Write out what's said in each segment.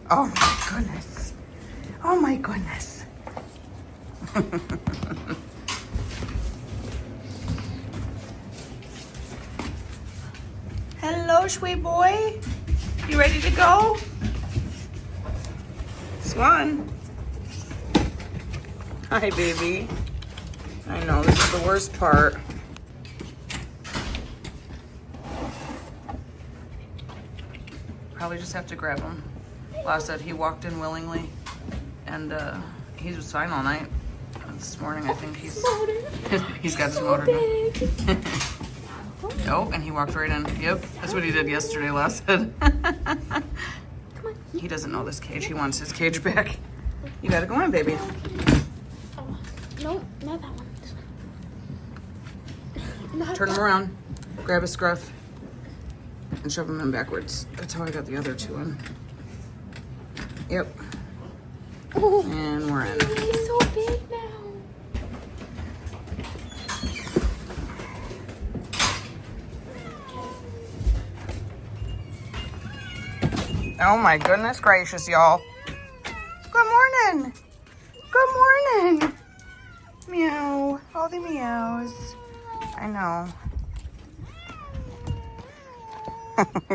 Oh my goodness. Oh my goodness. Hello, sweet boy. You ready to go? Swan. Hi, baby. I know, this is the worst part. Probably just have to grab him. Last said he walked in willingly, and he was fine all night. This morning, I think he's got his motor done. Oh, and he walked right in. Yep, that's what he did yesterday, Last said. He doesn't know this cage. He wants his cage back. You gotta go in, baby. Oh, no, not that one. Not Turn him around. Grab his scruff. And shove him in backwards. That's how I got the other two in. Yep. Oh, and we're in. He's so big now. Oh my goodness gracious, y'all. Good morning. Good morning. Meow. All the meows. I know.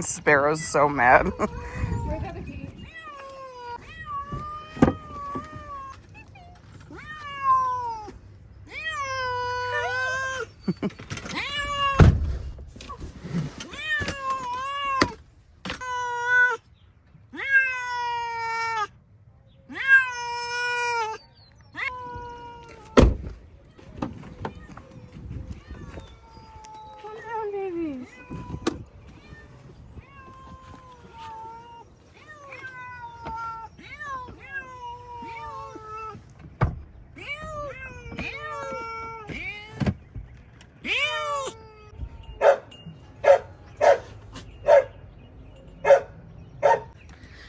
Sparrow's so mad. Where's that key? Come down, babies.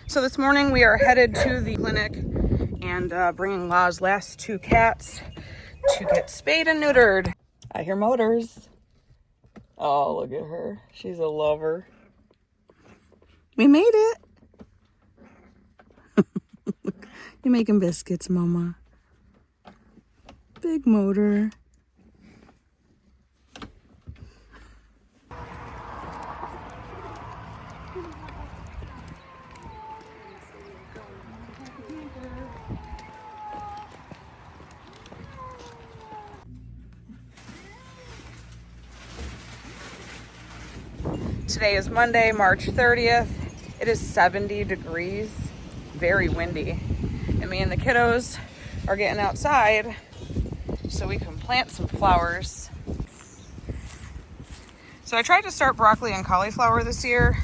So this morning we are headed to the clinic and bringing La's last two cats to get spayed and neutered. I hear motors. Oh, look at her. She's a lover. We made it. You're making biscuits, Mama. Big motor. Today is Monday, March 30th. It is 70 degrees, very windy. And me and the kiddos are getting outside so we can plant some flowers. So I tried to start broccoli and cauliflower this year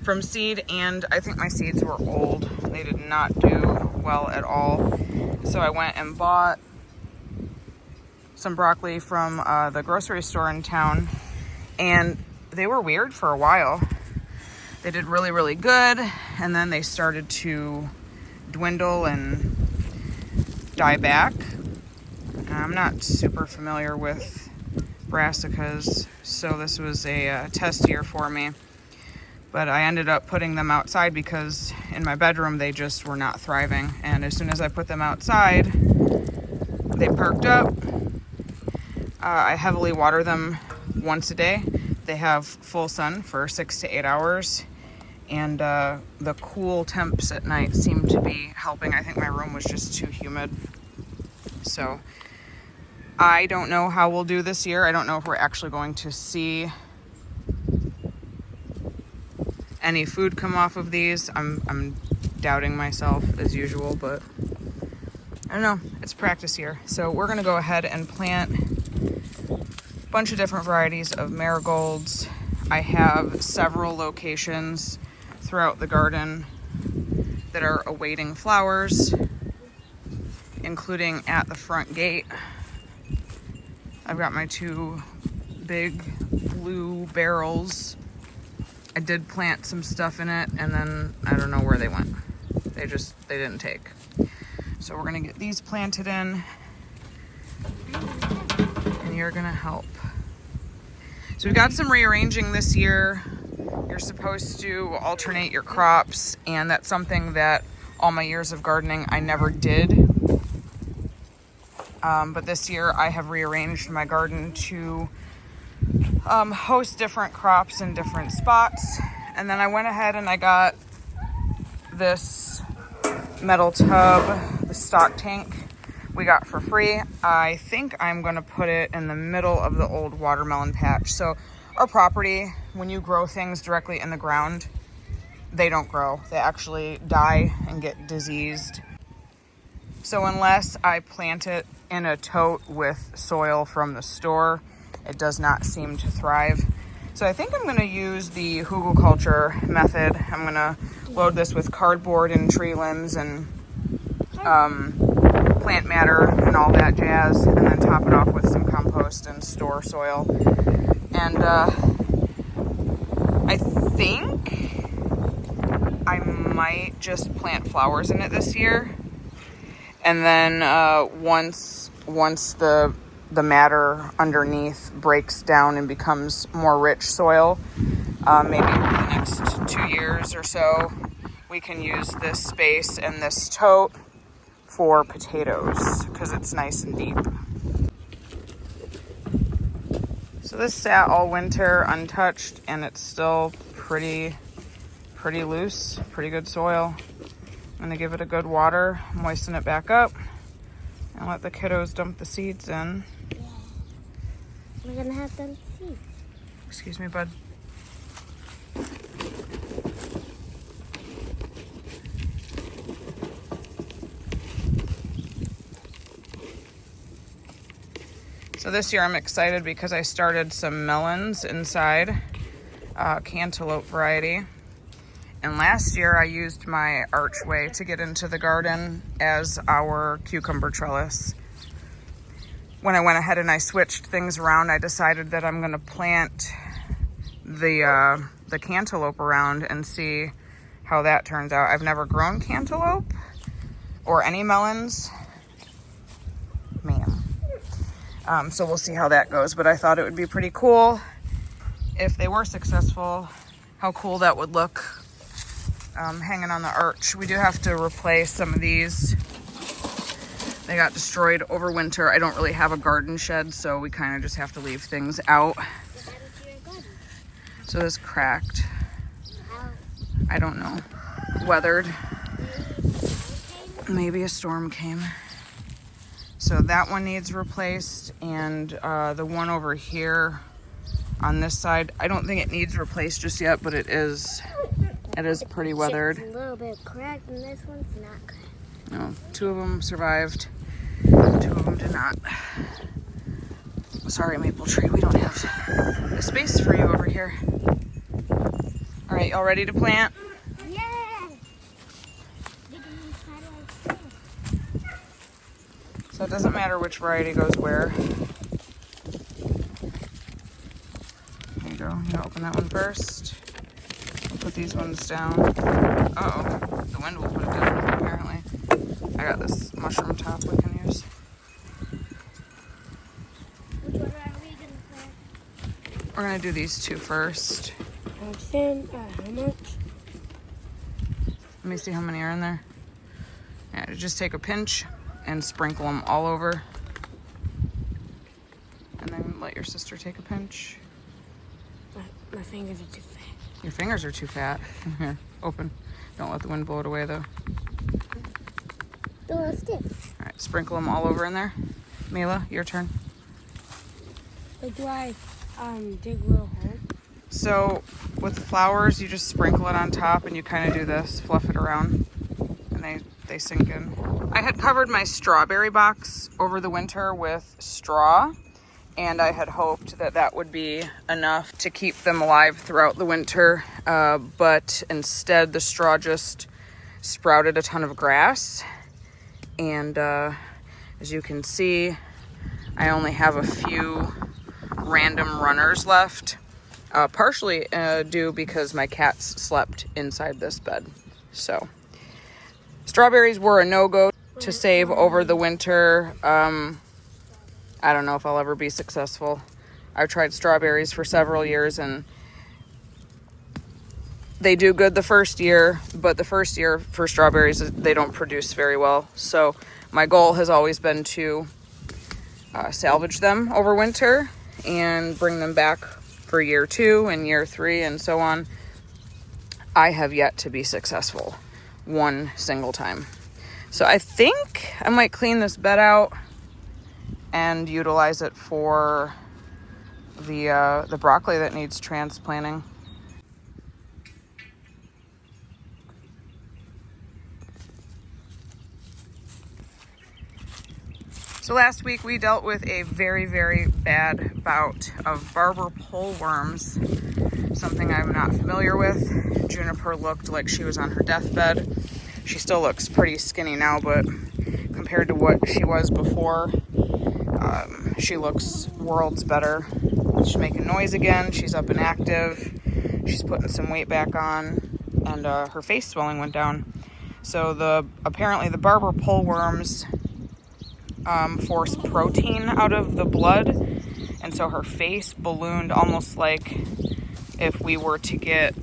from seed, and I think my seeds were old. They did not do well at all. So I went and bought some broccoli from the grocery store in town, and they were weird for a while. They did really, really good, and then they started to dwindle and die back. I'm not super familiar with brassicas, so this was a test year for me. But I ended up putting them outside because in my bedroom they just were not thriving. And as soon as I put them outside, they perked up. I heavily water them once a day. They have full sun for 6 to 8 hours, and the cool temps at night seem to be helping. I think my room was just too humid. So I don't know how we'll do this year. I don't know if we're actually going to see any food come off of these. I'm doubting myself as usual, but I don't know. It's practice year. So we're gonna go ahead and plant a bunch of different varieties of marigolds. I have several locations throughout the garden that are awaiting flowers, including at the front gate. I've got my two big blue barrels. I did plant some stuff in it, and then I don't know where they went. They didn't take. So we're gonna get these planted in, and you're gonna help. So we've got some rearranging this year. You're you're supposed to alternate your crops, and that's something that all my years of gardening I never did. But this year I have rearranged my garden to host different crops in different spots. And then I went ahead and I got this metal tub, the stock tank we got for free. I think I'm gonna put it in the middle of the old watermelon patch. So our property, when you grow things directly in the ground, they don't grow. They actually die and get diseased. So unless I plant it in a tote with soil from the store, it does not seem to thrive. So I think I'm gonna use the hugelkultur method. I'm gonna load this with cardboard and tree limbs and plant matter and all that jazz, and then top it off with some compost and store soil. And I think I might just plant flowers in it this year. And then once the matter underneath breaks down and becomes more rich soil, maybe over the next 2 years or so, we can use this space and this tote for potatoes because it's nice and deep. So this sat all winter untouched, and it's still pretty loose, pretty good soil. I'm gonna give it a good water, moisten it back up, and let the kiddos dump the seeds in. Yeah. We're gonna have them seeds. Excuse me, bud. So this year I'm excited because I started some melons inside, cantaloupe variety. And last year I used my archway to get into the garden as our cucumber trellis. When I went ahead and I switched things around, I decided that I'm gonna plant the cantaloupe around and see how that turns out. I've never grown cantaloupe or any melons, ma'am. So we'll see how that goes, but I thought it would be pretty cool if they were successful, how cool that would look hanging on the arch. We do have to replace some of these. They got destroyed over winter. I don't really have a garden shed, so we kind of just have to leave things out. So this cracked. I don't know. Weathered. Maybe a storm came. So that one needs replaced, and the one over here on this side, I don't think it needs replaced just yet, but it is pretty weathered. It's a little bit cracked, and this one's not cracked. No, 2 of them survived, 2 of them did not. Sorry, maple tree, we don't have a space for you over here. All right, y'all ready to plant? Yeah! So it doesn't matter which variety goes where. There you go. You gotta open that one first. We'll put these ones down. Uh-oh. The wind will put it down, apparently. I got this mushroom top we can use. Which one are we going to plant? We're gonna do these 2 first. How much? Let me see how many are in there. Yeah, just take a pinch and sprinkle them all over. And then let your sister take a pinch. My fingers are too fat. Your fingers are too fat. Here, open. Don't let the wind blow it away, though. All right, sprinkle them all over in there. Mila, your turn. Like, do I dig a little hole? So with flowers, you just sprinkle it on top and you kind of do this, fluff it around, and they sink in. I had covered my strawberry box over the winter with straw, and I had hoped that that would be enough to keep them alive throughout the winter, but instead the straw just sprouted a ton of grass, and as you can see, I only have a few random runners left, partially due because my cats slept inside this bed. So strawberries were a no-go to save over the winter. I don't know if I'll ever be successful. I've tried strawberries for several years, and they do good the first year, but the first year for strawberries, they don't produce very well. So my goal has always been to salvage them over winter and bring them back for year 2 and year 3 and so on. I have yet to be successful one single time. So I think I might clean this bed out and utilize it for the broccoli that needs transplanting. So last week we dealt with a very, very bad bout of barber pole worms, something I'm not familiar with. Juniper looked like she was on her deathbed. She still looks pretty skinny now, but compared to what she was before, she looks worlds better. She's making noise again. She's up and active. She's putting some weight back on, and her face swelling went down. So apparently the barber pole worms force protein out of the blood, and so her face ballooned almost like if we were to get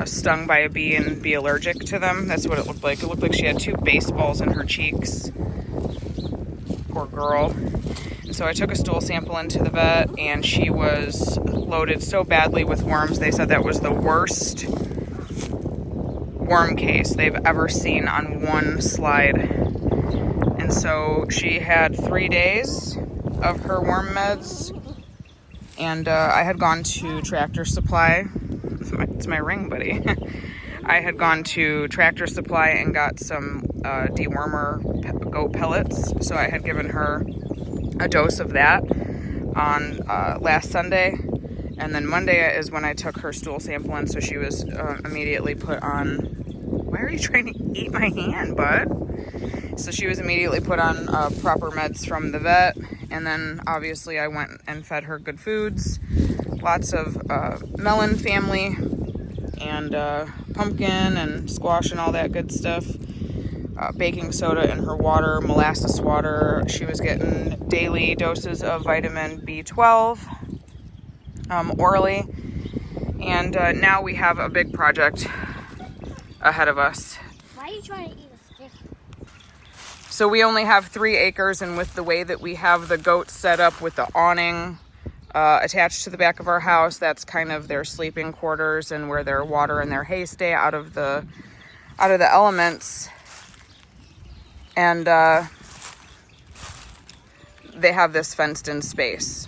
stung by a bee and be allergic to them. That's what it looked like. It looked like she had 2 baseballs in her cheeks. Poor girl. And so I took a stool sample into the vet, and she was loaded so badly with worms. They said that was the worst worm case they've ever seen on one slide. And so she had 3 days of her worm meds, and I had gone to Tractor Supply. It's my ring, buddy. I had gone to Tractor Supply and got some dewormer goat pellets. So I had given her a dose of that on last Sunday. And then Monday is when I took her stool sample in, so she was immediately put on... Why are you trying to eat my hand, bud? So she was immediately put on proper meds from the vet, and then obviously I went and fed her good foods, lots of melon family, and pumpkin and squash and all that good stuff, baking soda in her water, molasses water. She was getting daily doses of vitamin B12 orally, and now we have a big project ahead of us. Why are you trying to eat a stick? So we only have 3 acres, and with the way that we have the goats set up with the awning attached to the back of our house, that's kind of their sleeping quarters and where their water and their hay stay out of the elements. And they have this fenced in space.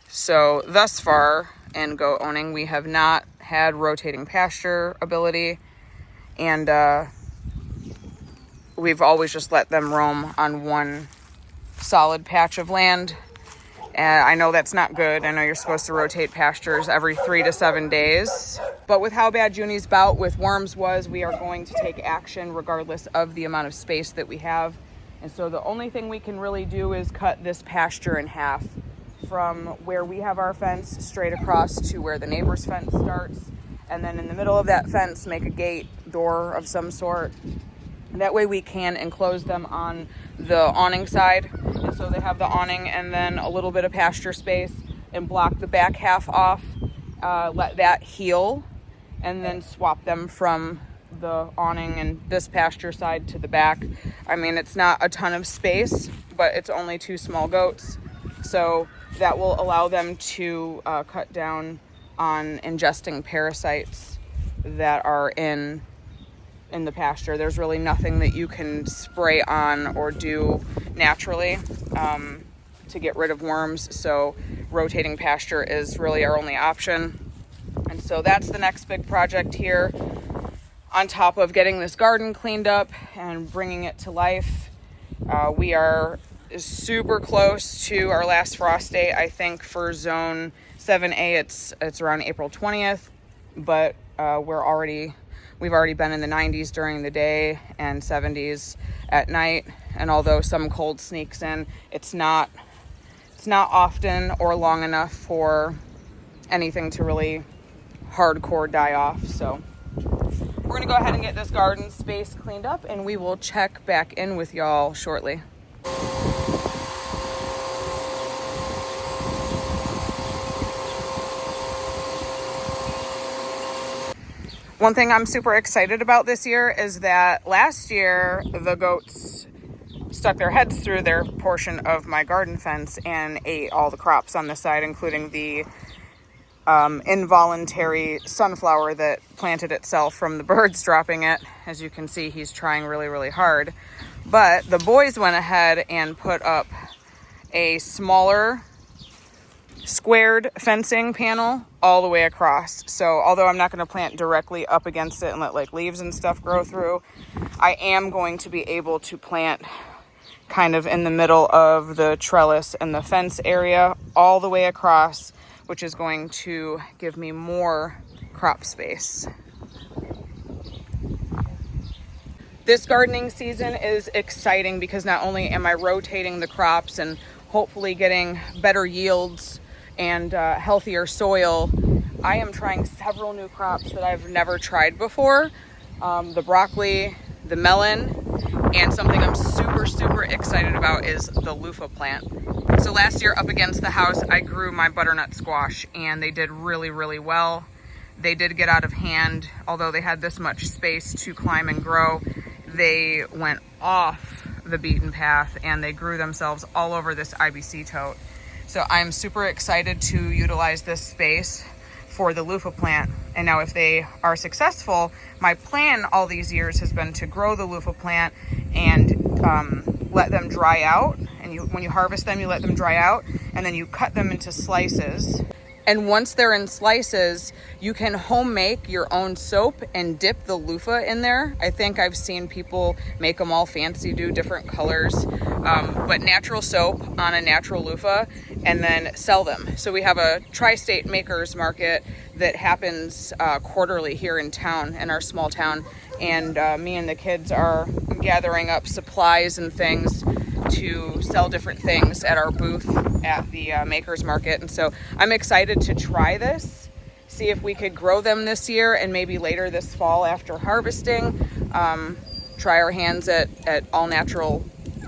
So thus far in goat owning, we have not had rotating pasture ability, and we've always just let them roam on one solid patch of land. And I know that's not good. I know you're supposed to rotate pastures every 3 to 7 days. But with how bad Junie's bout with worms was, we are going to take action regardless of the amount of space that we have. And so the only thing we can really do is cut this pasture in half from where we have our fence straight across to where the neighbor's fence starts. And then in the middle of that fence, make a gate, door of some sort. And that way we can enclose them on the awning side. And so they have the awning and then a little bit of pasture space, and block the back half off, let that heal, and then swap them from the awning and this pasture side to the back. I mean, it's not a ton of space, but it's only 2 small goats. So that will allow them to cut down on ingesting parasites that are in the pasture. There's really nothing that you can spray on or do naturally to get rid of worms. So rotating pasture is really our only option. And so that's the next big project here, on top of getting this garden cleaned up and bringing it to life. We are super close to our last frost date. I think for zone 7A it's around April 20th, but we've already been in the 90s during the day and 70s at night. And although some cold sneaks in, it's not often or long enough for anything to really hardcore die off. So we're gonna go ahead and get this garden space cleaned up, and we will check back in with y'all shortly. One thing I'm super excited about this year is that last year the goats stuck their heads through their portion of my garden fence and ate all the crops on the side, including the involuntary sunflower that planted itself from the birds dropping it. As you can see, he's trying really, really hard. But the boys went ahead and put up a smaller squared fencing panel all the way across. So although I'm not going to plant directly up against it and let like leaves and stuff grow through, I am going to be able to plant kind of in the middle of the trellis and the fence area all the way across, which is going to give me more crop space. This gardening season is exciting because not only am I rotating the crops and hopefully getting better yields and healthier soil, I am trying several new crops that I've never tried before. The broccoli, the melon, and something I'm super excited about is the loofah plant. So last year up against the house, I grew my butternut squash and they did really well. They did get out of hand, although they had this much space to climb and grow. They went off the beaten path and they grew themselves all over this IBC tote. So I'm super excited to utilize this space for the loofah plant. And now if they are successful, my plan all these years has been to grow the loofah plant and let them dry out. And when you harvest them, you let them dry out and then you cut them into slices. And once they're in slices, you can home make your own soap and dip the loofah in there. I think I've seen people make them all fancy, do different colors, but natural soap on a natural loofah and then sell them. So we have a tri-state makers market that happens quarterly here in town, in our small town. And me and the kids are gathering up supplies and things to sell different things at our booth at the makers market. And so I'm excited to try this, see if we could grow them this year and maybe later this fall after harvesting, try our hands at all natural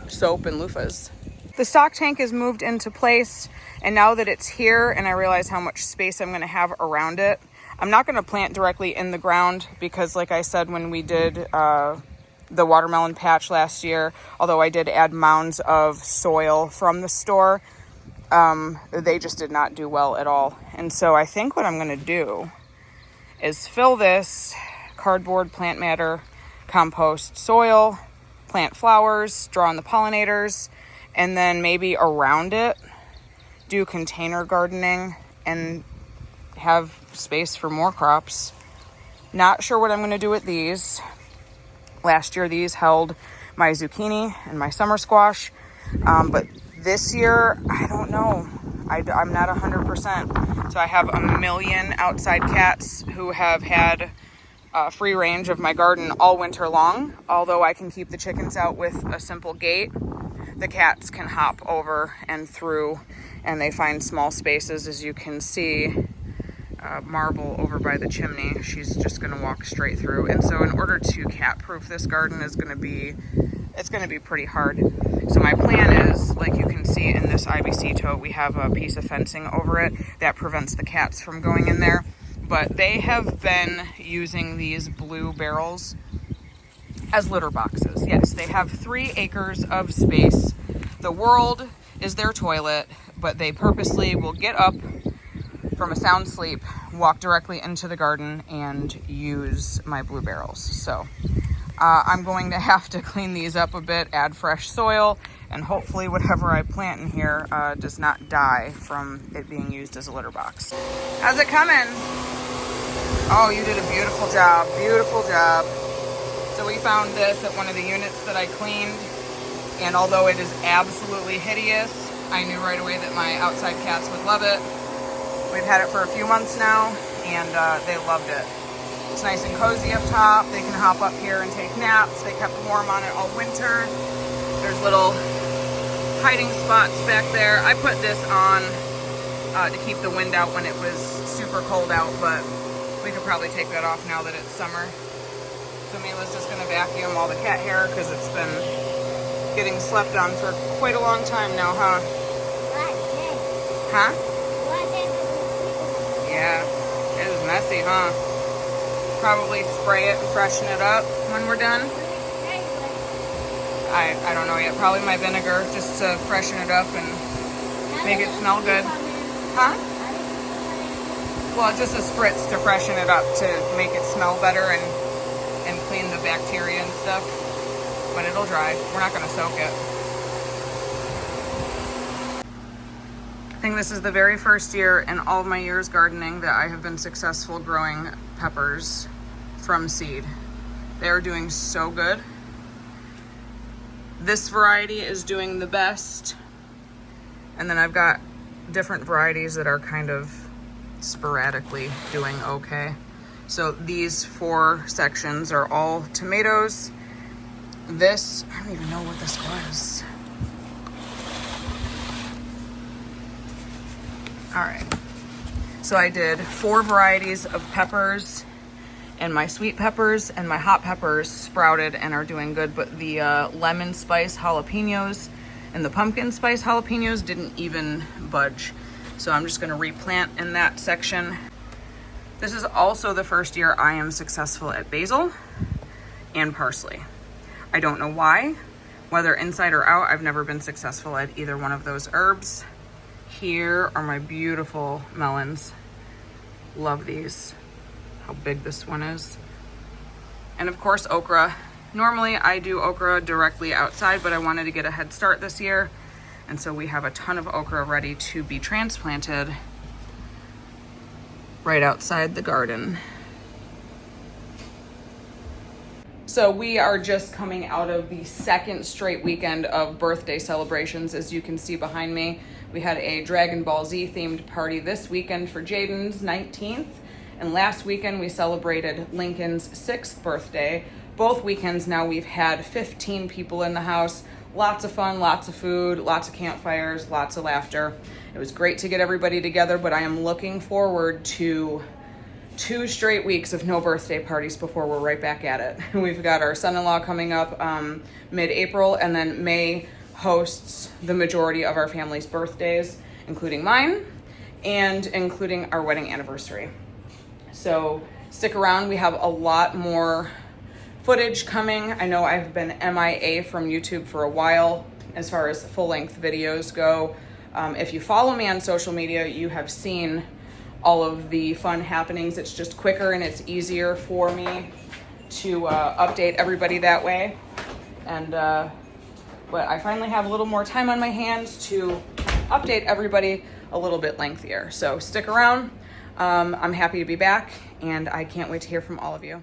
soap and loofahs. The stock tank is moved into place, and now that it's here and I realize how much space I'm going to have around it, I'm not going to plant directly in the ground because like I said, when we did the watermelon patch last year, although I did add mounds of soil from the store, they just did not do well at all. And so I think what I'm going to do is fill this cardboard, plant matter, compost, soil, plant flowers, draw on the pollinators, and then maybe around it do container gardening and have space for more crops. Not sure what I'm going to do with these. Last year these held my zucchini and my summer squash, but this year I don't know. I'm not 100%. So I have a million outside cats who have had free range of my garden all winter long. Although I can keep the chickens out with a simple gate, the cats can hop over and through, and they find small spaces. As you can see, Marble over by the chimney, she's just going to walk straight through. And so in order to cat proof this garden is going to be pretty hard. So my plan is, like you can see in this IBC tote, we have a piece of fencing over it that prevents the cats from going in there. But they have been using these blue barrels as litter boxes. Yes, they have 3 acres of space. The world is their toilet, but they purposely will get up from a sound sleep, walk directly into the garden and use my blue barrels. So I'm going to have to clean these up a bit, add fresh soil, and hopefully whatever I plant in here does not die from it being used as a litter box. How's it coming? Oh, you did a beautiful job, beautiful job. So we found this at one of the units that I cleaned, and although it is absolutely hideous, I knew right away that my outside cats would love it. We've had it for a few months now, and they loved it. It's nice and cozy up top. They can hop up here and take naps. They kept warm on it all winter. There's little hiding spots back there. I put this on to keep the wind out when it was super cold out, but we could probably take that off now that it's summer. So Mila's just going to vacuum all the cat hair because it's been getting slept on for quite a long time now, huh? Huh? Yeah, it was messy, huh? probably spray it and freshen it up when we're done. I don't know yet. Probably my vinegar just to freshen it up and make it smell good. Huh? Well, just a spritz to freshen it up to make it smell better and clean the bacteria and stuff. But it'll dry. We're not going to soak it. I think this is the very first year in all of my years gardening that I have been successful growing peppers from seed. They are doing so good. This variety is doing the best. And then I've got different varieties that are kind of sporadically doing okay. So these 4 sections are all tomatoes. This, I don't even know what this was. All right. So I did 4 varieties of peppers, and my sweet peppers and my hot peppers sprouted and are doing good, but the lemon spice jalapenos and the pumpkin spice jalapenos didn't even budge. So I'm just gonna replant in that section. This is also the first year I am successful at basil and parsley. I don't know why, whether inside or out, I've never been successful at either one of those herbs. Here are my beautiful melons. Love these. How big this one is. And of course, okra. Normally I do okra directly outside, but I wanted to get a head start this year. And so we have a ton of okra ready to be transplanted right outside the garden. So we are just coming out of the second straight weekend of birthday celebrations. As you can see behind me, we had a Dragon Ball Z themed party this weekend for Jaden's 19th. And last weekend we celebrated Lincoln's 6th birthday. Both weekends now we've had 15 people in the house. Lots of fun, lots of food, lots of campfires, lots of laughter. It was great to get everybody together, but I am looking forward to 2 straight weeks of no birthday parties before we're right back at it. We've got our son-in-law coming up mid-April, and then May hosts the majority of our family's birthdays, including mine and including our wedding anniversary. So stick around. We have a lot more footage coming. I know I've been MIA from YouTube for a while as far as full-length videos go. If you follow me on social media, you have seen all of the fun happenings. It's just quicker and it's easier for me to update everybody that way. And but I finally have a little more time on my hands to update everybody a little bit lengthier. So stick around. I'm happy to be back, and I can't wait to hear from all of you.